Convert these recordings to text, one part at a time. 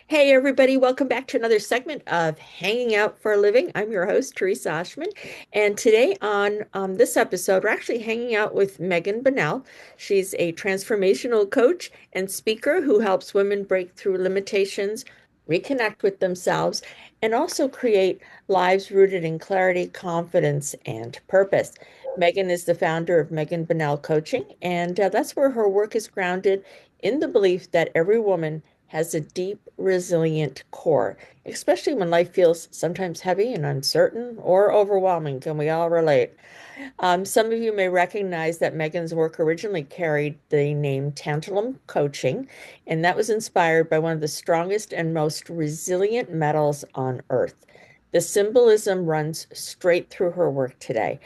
Hey, everybody, welcome back to another segment of Hanging Out for a Living. I'm your host, Teresa Oshman. And today on this episode, we're actually hanging out with Megan Bunnell. She's a transformational coach and speaker who helps women break through limitations, reconnect with themselves, and also create lives rooted in clarity, confidence, and purpose. Megan is the founder of Megan Bunnell Coaching, and that's where her work is grounded in the belief that every woman has a deep, resilient core, especially when life feels sometimes heavy and uncertain or overwhelming. Can we all relate? Some of you may recognize that Megan's work originally carried the name Tantalum Coaching, and that was inspired by one of the strongest and most resilient metals on Earth. The symbolism runs straight through her work today.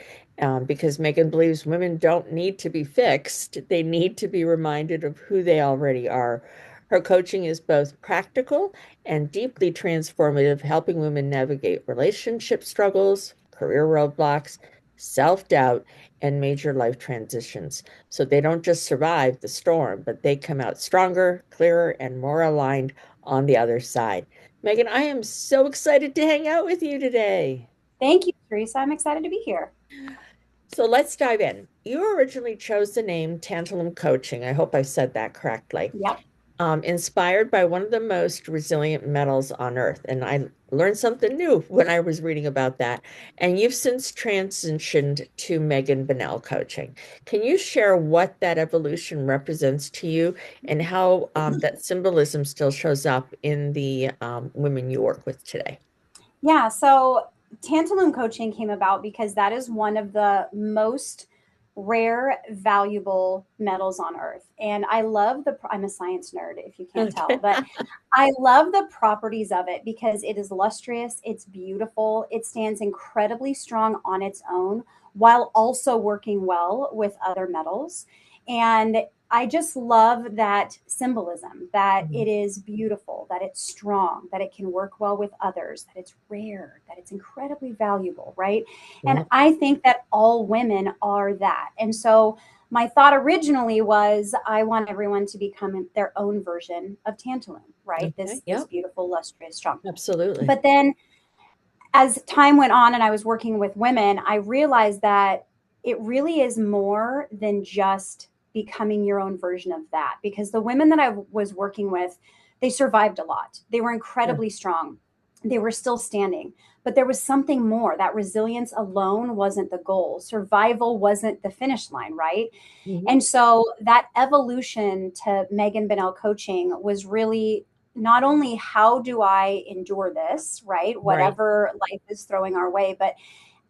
Because Megan believes women don't need to be fixed, they need to be reminded of who they already are. Her coaching is both practical and deeply transformative, helping women navigate relationship struggles, career roadblocks, self-doubt, and major life transitions. So they don't just survive the storm, but they come out stronger, clearer, and more aligned on the other side. Megan, I am so excited to hang out with you today. Thank you, Teresa. I'm excited to be here. So let's dive in. You originally chose the name Tantalum Coaching. I hope I said that correctly. Yep. Inspired by one of the most resilient metals on Earth. And I learned something new when I was reading about that. And you've since transitioned to Megan Bunnell Coaching. Can you share what that evolution represents to you and how that symbolism still shows up in the women you work with today? Yeah. So tantalum coaching came about because that is one of the most rare, valuable metals on earth. And I'm a science nerd, if you can't tell, Okay. but I love the properties of it because it is lustrous, it's beautiful, it stands incredibly strong on its own while also working well with other metals. And I just love that symbolism that it is beautiful, that it's strong, that it can work well with others, that it's rare, that it's incredibly valuable, right? And Yeah. I think that all women are that. And so my thought originally was I want everyone to become their own version of tantalum, right? Okay. This Yep. beautiful, lustrous, strong. Absolutely. But then as time went on and I was working with women, I realized that it really is more than just becoming your own version of that. Because the women that I was working with, they survived a lot. They were Sure. incredibly strong. They were still standing, but there was something more. That resilience alone wasn't the goal. Survival wasn't the finish line, right? Mhm. And so that evolution to Megan Bunnell coaching was really not only how do I endure this, right? Right. Whatever life is throwing our way, but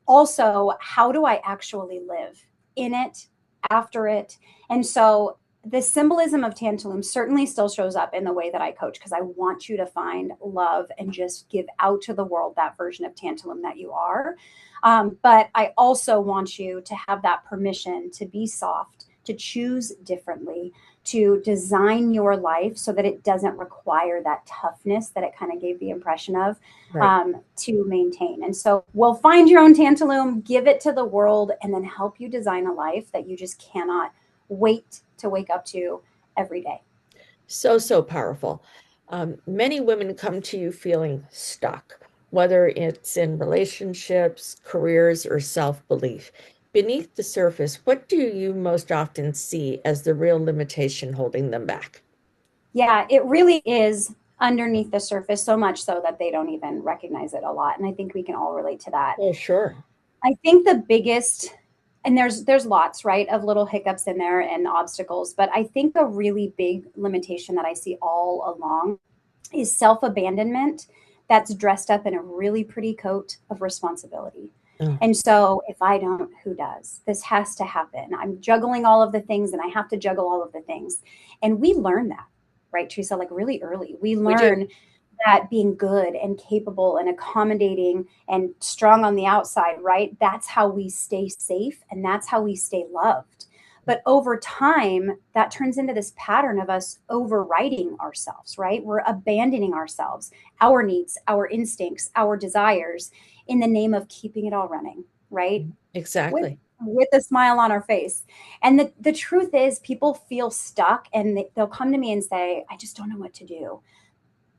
also how do I actually live in it, after it? And so the symbolism of tantalum certainly still shows up in the way that I coach because I want you to find love and just give out to the world that version of tantalum that you are. But I also want you to have that permission to be soft, to choose differently, to design your life so that it doesn't require that toughness that it kind of gave the impression of Right. to maintain. And so we'll find your own tantalum, give it to the world, and then help you design a life that you just cannot wait to wake up to every day. So, so powerful. Many women come to you feeling stuck, whether it's in relationships, careers, or self-belief. Beneath the surface, what do you most often see as the real limitation holding them back? Yeah, it really is underneath the surface, so much so that they don't even recognize it a lot. And I think we can all relate to that. Oh, sure. I think the biggest, and there's lots, right, of little hiccups in there and obstacles, but I think a really big limitation that I see all along is self-abandonment that's dressed up in a really pretty coat of responsibility. Oh, And so if I don't, who does? This has to happen. I'm juggling all of the things and I have to juggle all of the things. And we learn that, right, Teresa, like really early. We we do. learn that being good and capable and accommodating and strong on the outside, right? That's how we stay safe and that's how we stay loved. But over time, that turns into this pattern of us overriding ourselves, right? We're abandoning ourselves, our needs, our instincts, our desires in the name of keeping it all running, right? With Exactly. with a smile on our face. And the truth is people feel stuck and they'll come to me and say, I just don't know what to do.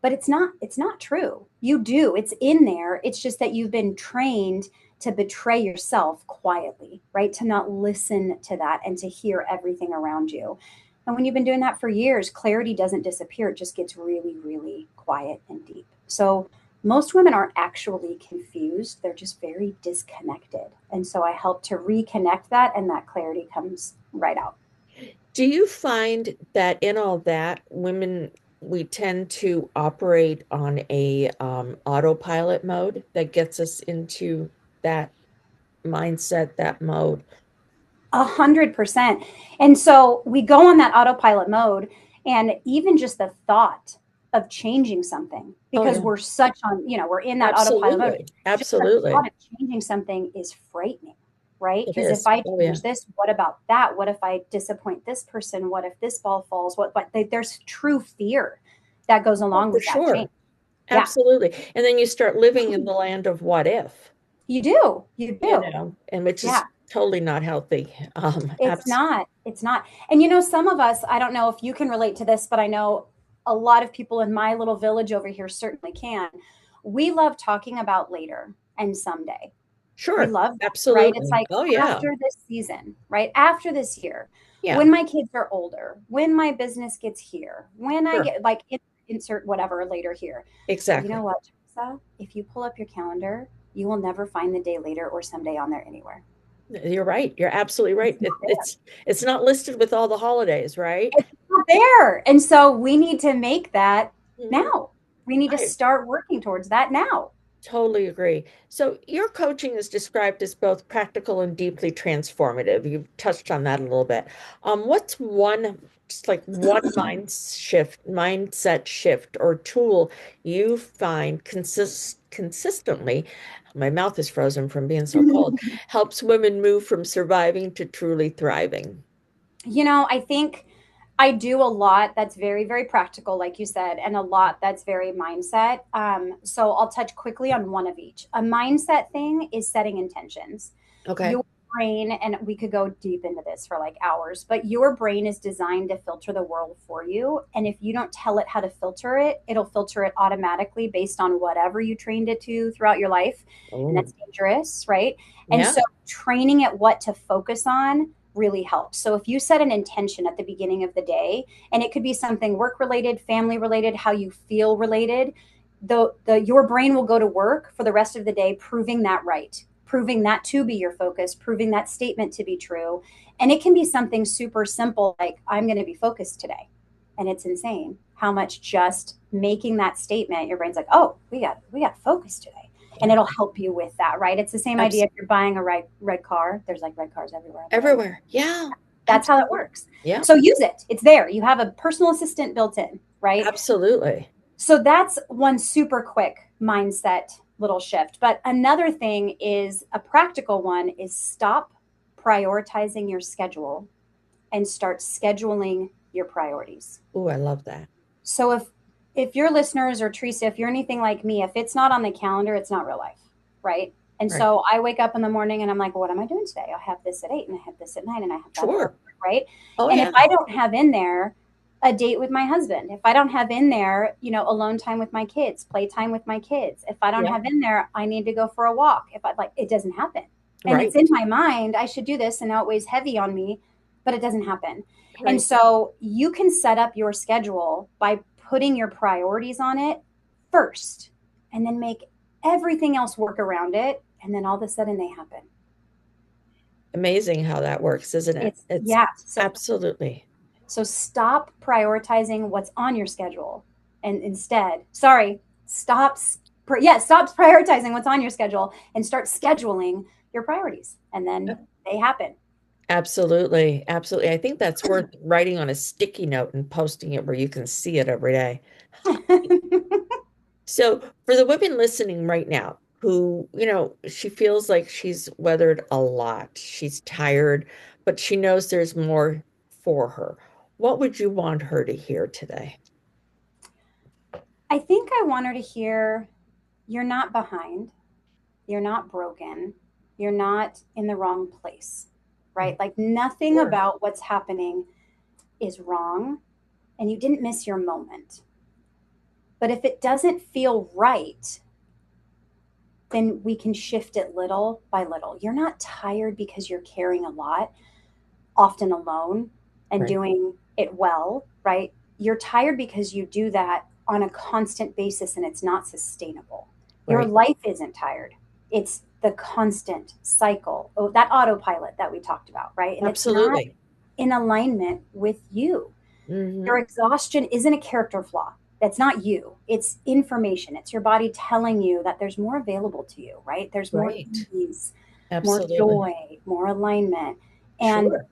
but it's not true. You do. It's in there. It's just that you've been trained to betray yourself quietly, right? To not listen to that and to hear everything around you. And when you've been doing that for years, clarity doesn't disappear. It just gets really, really quiet and deep. So most women aren't actually confused. They're just very disconnected. And so I help to reconnect that, and that clarity comes right out. Do you find that in all that, women, we tend to operate on a autopilot mode that gets us into that mindset, that mode? 100%. And so we go on that autopilot mode, and even just the thought of changing something, Oh, because yeah, we're such on, we're in that autopilot mode, absolutely. just the thought Absolutely. of changing something is frightening, right? It Because if is. I Oh, yeah. change this, what about that? What if I disappoint this person? What if this ball falls? There's true fear that goes Oh, along for with that change. sure. Yeah, Absolutely. And then you start living in the land of what if, you do. You do. and which Yeah. is totally not healthy. It's not. It's not. And some of us, I don't know if you can relate to this, but I know a lot of people in my little village over here certainly can. We love talking about later and someday. We Sure. love that, right? It's Absolutely. like Oh, yeah. after this season, right? After this year, Yeah. when my kids are older, when my business gets here, when I Sure. get like insert whatever later here. But you know Exactly. what, Teresa? If you pull up your calendar, you will never find the day later or someday on there anywhere. You're right. You're absolutely It's right. not there. It's not listed with all the holidays, right? It's not there. And so we need to make that Mhm. now. We need to I start working towards that now. totally agree. So your coaching is described as both practical and deeply transformative. You've touched on that a little bit. What's just like one mindset shift or tool you find consistently, my mouth is frozen from being so cold, helps women move from surviving to truly thriving? I think I do a lot that's very, very practical, like you said, and a lot that's very mindset. So I'll touch quickly on one of each. A mindset thing is setting intentions. Okay. Your brain, and we could go deep into this for like hours, but your brain is designed to filter the world for you. And if you don't tell it how to filter it, it'll filter it automatically based on whatever you trained it to throughout your life. And Oh, that's dangerous, right? And yeah. so training it what to focus on really helps. So if you set an intention at the beginning of the day, and it could be something work related, family related, how you feel related, the your brain will go to work for the rest of the day proving that right, proving that to be your focus, proving that statement to be true. And it can be something super simple like I'm going to be focused today. And it's insane how much just making that statement, your brain's like, "Oh, we got focus today." And Yeah. it'll help you with that, right? It's the same idea if you're buying a red car. There's like red cars everywhere on the road. Everywhere. Yeah. That's how it Absolutely. works. Yeah. So use it. It's there. You have a personal assistant built in, right? Absolutely. So that's one super quick mindset little shift. But another thing is a practical one is stop prioritizing your schedule and start scheduling your priorities. Oh, I love that. So if your listeners or Teresa, if you're anything like me, if it's not on the calendar, it's not real life, right? And Right. so I wake up in the morning and I'm like, well, what am I doing today? I have this at 8 and I have this at 9 and I have that at 11, Sure. right? Oh, And if yeah. I don't have in there a date with my husband, if I don't have in there, alone time with my kids, playtime with my kids, if I don't Yeah. have in there, I need to go for a walk. If I like, it doesn't happen. And it's Right. in my mind, I should do this and now it weighs heavy on me, but it doesn't happen. And Right. so you can set up your schedule by putting your priorities on it first and then make everything else work around it. And then all of a sudden they happen. Amazing how that works, isn't it? It's, It's yeah. absolutely. So stop prioritizing what's on your schedule and instead, sorry, stop prioritizing what's on your schedule and start scheduling your priorities. And then they happen. Absolutely. Absolutely. I think that's worth writing on a sticky note and posting it where you can see it every day. So, for the women listening right now who, she feels like she's weathered a lot, she's tired, but she knows there's more for her. What would you want her to hear today? I think I want her to hear you're not behind. You're not broken. You're not in the wrong place, right? Like nothing Sure. about what's happening is wrong and you didn't miss your moment. But if it doesn't feel right, then we can shift it little by little. You're not tired because you're carrying a lot, often alone, and Right. doing it well, right? You're tired because you do that on a constant basis and it's not sustainable. Your Right. life isn't tired. It's the constant cycle, that autopilot that we talked about, right? And it's not Absolutely. in alignment with you. Your Hmm. exhaustion isn't a character flaw. That's not you. It's information. It's your body telling you that there's more available to you, right? There's more Right. ease, more Absolutely. joy, more alignment. And Sure.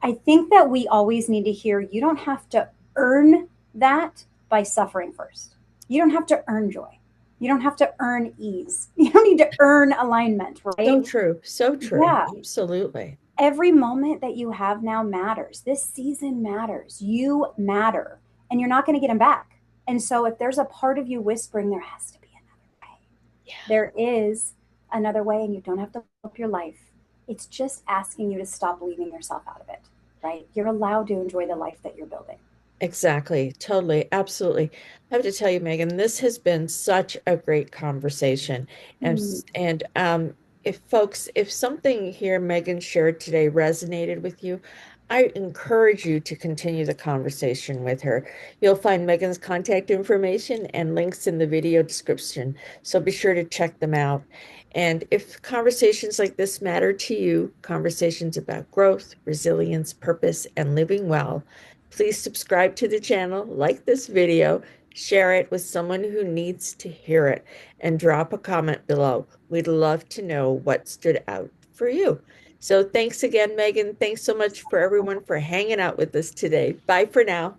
I think that we always need to hear you don't have to earn that by suffering first. You don't have to earn joy. You don't have to earn ease. You don't need to earn alignment, So right? true. So true. Yeah. Absolutely. Every moment that you have now matters. This season matters. You matter, and you're not going to get them back. And so, if there's a part of you whispering, there has to be another way, Yeah. there is another way, and you don't have to up your life. It's just asking you to stop leaving yourself out of it, right? You're allowed to enjoy the life that you're building. Exactly. Totally. Absolutely. I have to tell you, Megan, this has been such a great conversation. Hmm. If folks, if something here Megan shared today resonated with you, I encourage you to continue the conversation with her. You'll find Megan's contact information and links in the video description, so be sure to check them out. And if conversations like this matter to you, conversations about growth, resilience, purpose, and living well, please subscribe to the channel, like this video, share it with someone who needs to hear it, and drop a comment below. We'd love to know what stood out for you. So thanks again, Megan. Thanks so much for everyone for hanging out with us today. Bye for now.